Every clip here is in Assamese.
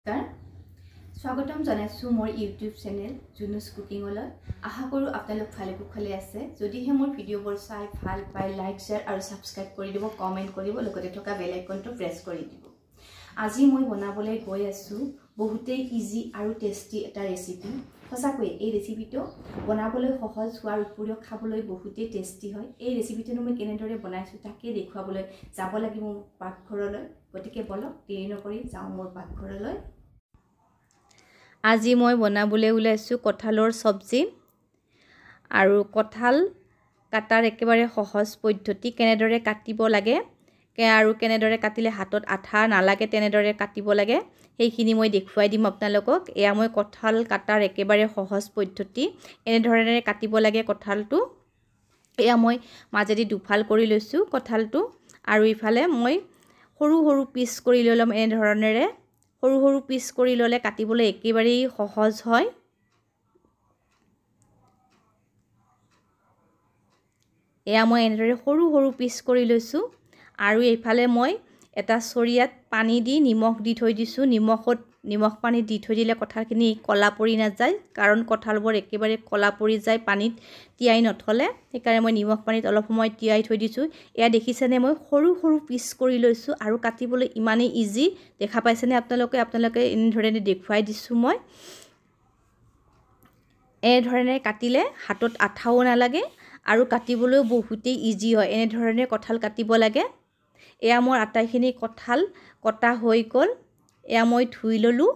স্বাগতম জানাইছো মোৰ ইউটিউব চেনেল জুনুস কুকিংলৈ আশা কৰো আপোনালোক ভালে কুশলে আছে যদিহে মোৰ ভিডিঅ'বোৰ চাই ভাল পাই লাইক শেয়াৰ আৰু সাবস্ক্ৰাইব কৰি দিব কমেন্ট কৰিব লগতে থকা বেল আইকনটো প্ৰেছ কৰি দিব আজি মই বনাবলৈ গৈ আছো বহুতেই ইজি আৰু টেষ্টি এটা ৰেচিপি সঁচাকৈ এই ৰেচিপিটো বনাবলৈ সহজ হোৱাৰ উপৰিও খাবলৈ বহুতেই টেষ্টি হয় এই ৰেচিপিটো মই কেনেদৰে বনাইছো তাকে দেখুৱাবলৈ যাব লাগিব মোৰ পাকঘৰলৈ গতিকে বলক দেৰি নকৰি যাওঁ মোৰ পাকঘৰলৈ আজি মই বনাবলৈ ওলাইছো কঁঠালৰ সবজি আৰু কঁঠাল কাটাৰ একেবাৰে সহজ পদ্ধতি কেনেদৰে কাটিব লাগে আৰু কেনেদৰে কাটিলে হাতত আঠা নালাগে তেনেদৰে কাটিব লাগে সেইখিনি মই দেখুৱাই দিম আপোনালোকক এয়া মই কঁঠাল কাটাৰ একেবাৰে সহজ পদ্ধতি এনে ধৰণেৰে কাটিব লাগে কঁঠালটো এয়া মই মাজেদি দুফাল কৰি লৈছো কঁঠালটো আৰু ইফালে মই সৰু সৰু পিচ কৰি লম এনে ধৰণেৰে সৰু সৰু পিচ কৰি ললে কাটিবলৈ একেবাৰে সহজ হয় এয়া মই এনেদৰে সৰু সৰু পিচ কৰি লৈছো আৰু এইফালে মই এটা চৰিয়াত পানী দি নিমখ দি থৈ দিছো নিমখ পানী দি থৈ দিলে কঁঠালখিনি কলা পৰি নাযায় কাৰণ কঁঠালবোৰ একেবাৰে কলা পৰি যায় পানীত তিয়াই নথলে সেইকাৰণে মই নিমখ পানীত অলপ সময় তিয়াই থৈ দিছো এয়া দেখিছেনে মই সৰু সৰু পিচ কৰি লৈছো আৰু কাটিবলৈ ইমানেই ইজি দেখা পাইছেনে আপোনালোকে এনে ধৰণে দেখুৱাই দিছো মই এই ধৰণে কাটিলে হাতত আঠাও নালাগে আৰু কাটিবলৈ বহুতেই ইজি হয় এনে ধৰণে কঁঠাল কাটিব লাগে এয়া মোৰ আটাইখিনি কঁঠাল কটা হৈ গল এয়া মই ধুই ললো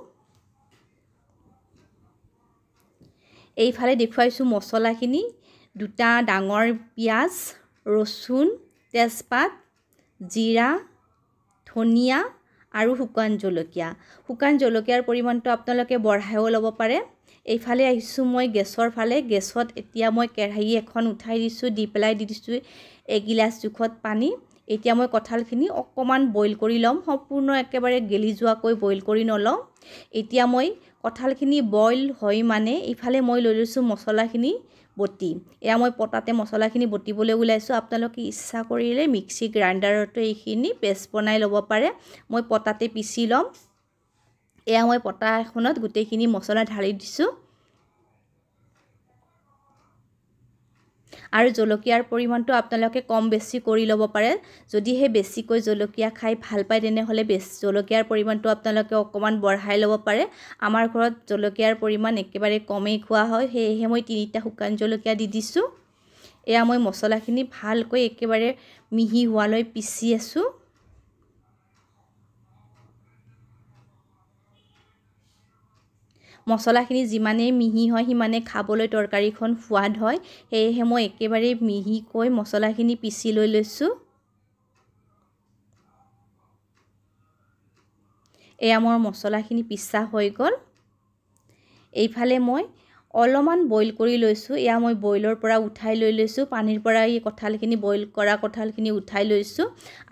এইফালে দেখুৱাইছো মছলাখিনি দুটা ডাঙৰ পিয়াজ ৰসুন তেজপাত জিৰা ধনিয়া আৰু শুকান জলকীয়াৰ পৰিমাণটো আপোনালোকে বঢ়াইও ল'ব পাৰে এইফালে আহিছো মই গেছৰ ফালে গেছত এতিয়া মই কেৰাহী এখন উঠাই দিছো দি পেলাই দি দিছো এগিলাস জোখত পানী এতিয়া মই কঁঠালখিনি অকমান বইল কৰি লম সম্পূৰ্ণ একেবাৰে গেলি যোৱাকৈ বইল কৰি নলওঁ এতিয়া মই কঁঠালখিনি বইল হয় মানে ইফালে মই লৈ লৈছো মছলাখিনি বটি এয়া মই পটাতে মছলাখিনি বটিবলৈ ওলাইছো আপোনালোকে ইচ্ছা কৰিলে মিক্সি গ্ৰাইণ্ডাৰতে এইখিনি পেষ্ট বনাই ল'ব পাৰে মই পটাতে পিচি লম এয়া মই পটা এখনত গোটেইখিনি মছলা ঢালি দিছো আৰু জলকীয়াৰ পৰিমাণটো আপোনালোকে কম বেছি কৰি ল'ব পাৰে যদিহে বেছিকৈ জলকীয়া খাই ভাল পায় তেনেহলে জলকীয়াৰ পৰিমাণটো আপোনালোকে অকমান বঢ়াই ল'ব পাৰে আমাৰ ঘৰত জলকীয়াৰ পৰিমাণ একেবাৰে কমেই খোৱা হয় সেয়েহে মই 3টা শুকান জলকীয়া দি দিছো এয়া মই মছলাখিনি ভালকৈ একেবাৰে মিহি হোৱালৈ পিচি আছো মছলাখিনি যিমানে মিহি হয় সিমানে খাবলৈ তৰকাৰীখন সোৱাদ হয় সেয়েহে মই একেবাৰে মিহিকৈ মছলাখিনি পিচি লৈ লৈছো এয়া মোৰ মছলাখিনি পিচা হৈ গল এইফালে মই অলপমান বইল কৰি লৈছো এয়া মই বইলৰ পৰা উঠাই লৈ লৈছো পানীৰ পৰা এই কঁঠালখিনি বইল কৰা কঁঠালখিনি উঠাই লৈছো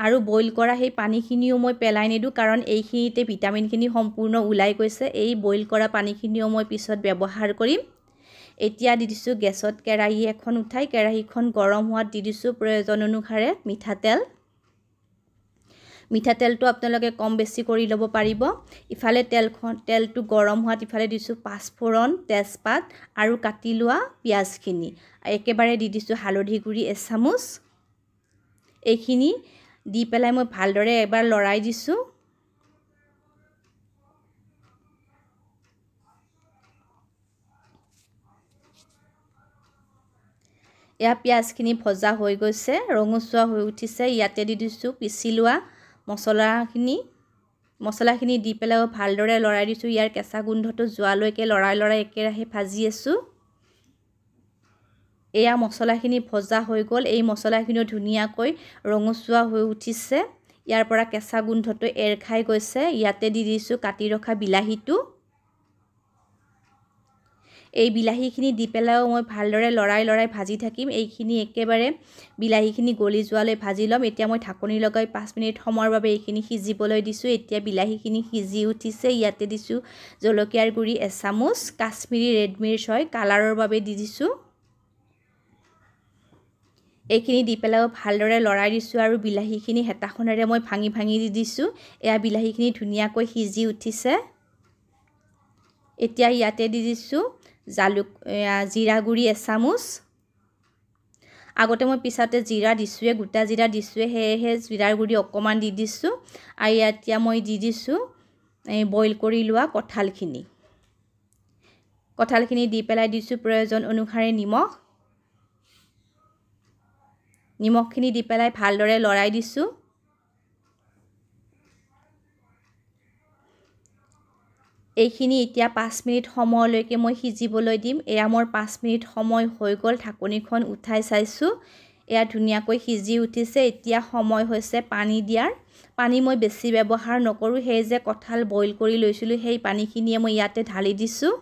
আৰু বইল কৰা সেই পানীখিনিও মই পেলাই নিদু কাৰণ এইখিনিতে ভিটামিনখিনি সম্পূৰ্ণ ওলাই গৈছে এই বইল কৰা পানীখিনিও মই পিছত ব্যৱহাৰ কৰিম এতিয়া দি দিছো গেছত কেৰাহী এখন উঠাই কেৰাহীখন গৰম হোৱাত দি দিছো প্ৰয়োজন অনুসাৰে মিঠাতেলটো আপোনালোকে কম বেছি কৰি ল'ব পাৰিব ইফালে তেলটো গৰম হোৱাত ইফালে দিছো পাঁচফোৰণ তেজপাত আৰু কাটি লোৱা পিয়াজখিনি একেবাৰে দি দিছো হালধি গুৰি 1 চামুচ এইখিনি দি পেলাই মই ভালদৰে এবাৰ লৰাই দিছো এয়া পিয়াজখিনি ভজা হৈ গৈছে ৰঙচুৱা হৈ উঠিছে ইয়াতে দি দিছো পিচি লোৱা মছলাখিনি দি পেলাই ভালদৰে লৰাই দিছো ইয়াৰ কেঁচা গোন্ধটো যোৱালৈকে লৰাই একেৰাহে ভাজি আছো এয়া মছলাখিনি ভজা হৈ গল এই মছলাখিনিও ধুনীয়াকৈ ৰঙচুৱা হৈ উঠিছে ইয়াৰ পৰা কেঁচা গোন্ধটো এৰ খাই গৈছে ইয়াতে দি দিছো কাটি ৰখা বিলাহীটো এই বিলাহীখিনি দি পেলাও মই ভালদৰে লৰাই ভাজি থাকিম এইখিনি একেবাৰে বিলাহীখিনি গলি যোৱালৈ ভাজি লম এতিয়া মই ঢাকনি লগাই 5 মিনিট সময়ৰ বাবে এইখিনি সিজিবলৈ দিছো এতিয়া বিলাহীখিনি সিজি উঠিছে ইয়াতে দিছো জলকীয়াৰ গুৰি 1 চামুচ কাশ্মীৰী ৰেড মিৰ্চ হয় কালাৰৰ বাবে দি দিছো এইখিনি দি পেলাও ভালদৰে লৰাই দিছো আৰু বিলাহীখিনি হেতাখনেৰে মই ভাঙি দি দিছো এয়া বিলাহীখিনি ধুনীয়াকৈ সিজি উঠিছে এতিয়া ইয়াতে দি দিছোঁ জালুক জিৰা গুড়ি এচামুচ আগতে মই পিছতে জিৰা দিছোঁৱে গোটা জিৰা দিছোঁৱে সেয়েহে জিৰাৰ গুড়ি অকণমান দি দিছোঁ আৰু এতিয়া মই দি দিছোঁ বইল কৰি লোৱা কঁঠালখিনি দি পেলাই দিছোঁ প্ৰয়োজন অনুসাৰে নিমখখিনি দি পেলাই ভালদৰে লৰাই দিছোঁ এইখিনি এতিয়া 5 মিনিট সময়লৈকে মই সিজিবলৈ দিম এয়া মোৰ 5 মিনিট সময় হৈ গ'ল ঢাকনিখন উঠাই চাইছোঁ এয়া ধুনীয়াকৈ সিজি উঠিছে এতিয়া সময় হৈছে পানী দিয়াৰ পানী মই বেছি ব্যৱহাৰ নকৰোঁ সেই যে কঁঠাল বইল কৰি লৈছিলোঁ সেই পানীখিনিয়ে মই ইয়াতে ঢালি দিছোঁ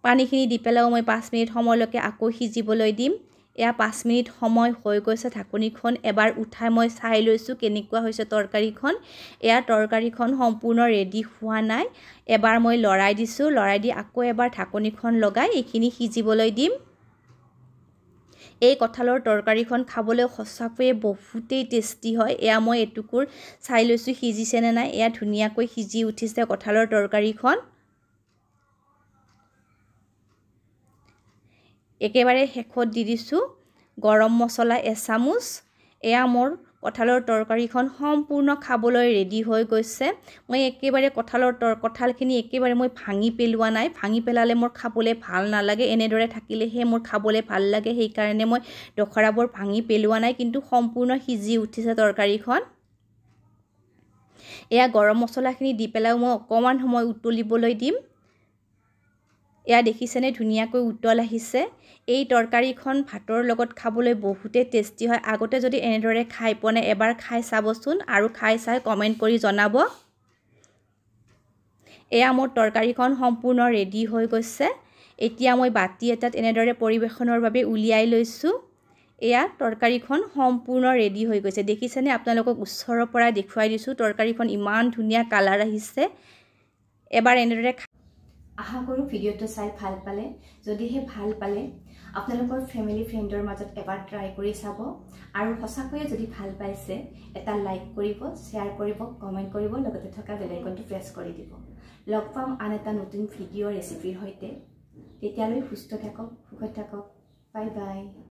পানীখিনি দি পেলাইও মই 5 মিনিট সময়লৈকে আকৌ সিজিবলৈ দিম এয়া 5 মিনিট সময় হৈ গৈছে ঢাকনিখন এবাৰ উঠাই মই চাই লৈছোঁ কেনেকুৱা হৈছে তৰকাৰীখন এয়া তৰকাৰীখন সম্পূৰ্ণ ৰেডি হোৱা নাই এবাৰ মই লৰাই দিছোঁ লৰাই দি আকৌ এবাৰ ঢাকনিখন লগাই এইখিনি সিজিবলৈ দিম এই কঁঠালৰ তৰকাৰীখন খাবলৈ সঁচাকৈয়ে বহুতেই টেষ্টি হয় এয়া মই এটুকুৰ চাই লৈছোঁ সিজিছে নে নাই এয়া ধুনীয়াকৈ সিজি উঠিছে কঁঠালৰ তৰকাৰীখন একেবাৰে শেষত দি দিছোঁ গৰম মছলা এচামুচ এয়া মোৰ কঁঠালৰ তৰকাৰীখন সম্পূৰ্ণ খাবলৈ ৰেডি হৈ গৈছে মই একেবাৰে কঁঠালখিনি একেবাৰে মই ভাঙি পেলোৱা নাই ভাঙি পেলালে মোৰ খাবলৈ ভাল নালাগে এনেদৰে থাকিলেহে মোৰ খাবলৈ ভাল লাগে সেইকাৰণে মই ডখৰাবোৰ ভাঙি পেলোৱা নাই কিন্তু সম্পূৰ্ণ সিজি উঠিছে তৰকাৰীখন এয়া গৰম মছলাখিনি দি পেলাই মই অকণমান সময় উতলিবলৈ দিম এয়া দেখিছেনে ধুনীয়াকৈ উতল আহিছে এই তৰকাৰীখন ভাতৰ লগত খাবলৈ বহুতে টেষ্টি হয় আগতে যদি এনেদৰে খাই পোৱা নাই এবাৰ খাই চাবচোন আৰু খাই চাই কমেন্ট কৰি জনাব এয়া মোৰ তৰকাৰীখন সম্পূৰ্ণ ৰেডি হৈ গৈছে এতিয়া মই বাটি এটাত এনেদৰে পৰিবেশনৰ বাবে উলিয়াই লৈছোঁ এয়া তৰকাৰীখন সম্পূৰ্ণ ৰেডি হৈ গৈছে দেখিছেনে আপোনালোকক ওচৰৰ পৰা দেখুৱাই দিছোঁ তৰকাৰীখন ইমান ধুনীয়া কালাৰ আহিছে এবাৰ এনেদৰে আশা কৰোঁ ভিডিঅ'টো চাই ভাল পালে যদিহে ভাল পালে আপোনালোকৰ ফ্যামিলি ফ্ৰেণ্ডৰ মাজত এবাৰ ট্ৰাই কৰি চাব আৰু সঁচাকৈয়ে যদি ভাল পাইছে এটা লাইক কৰিব শেয়াৰ কৰিব কমেন্ট কৰিব লগতে থকা বেল আইকনটো প্ৰেছ কৰি দিব লগ পাম আন এটা নতুন ভিডিঅ' ৰেচিপিৰ সৈতে তেতিয়ালৈ সুস্থ থাকক সুখত থাকক বাই বাই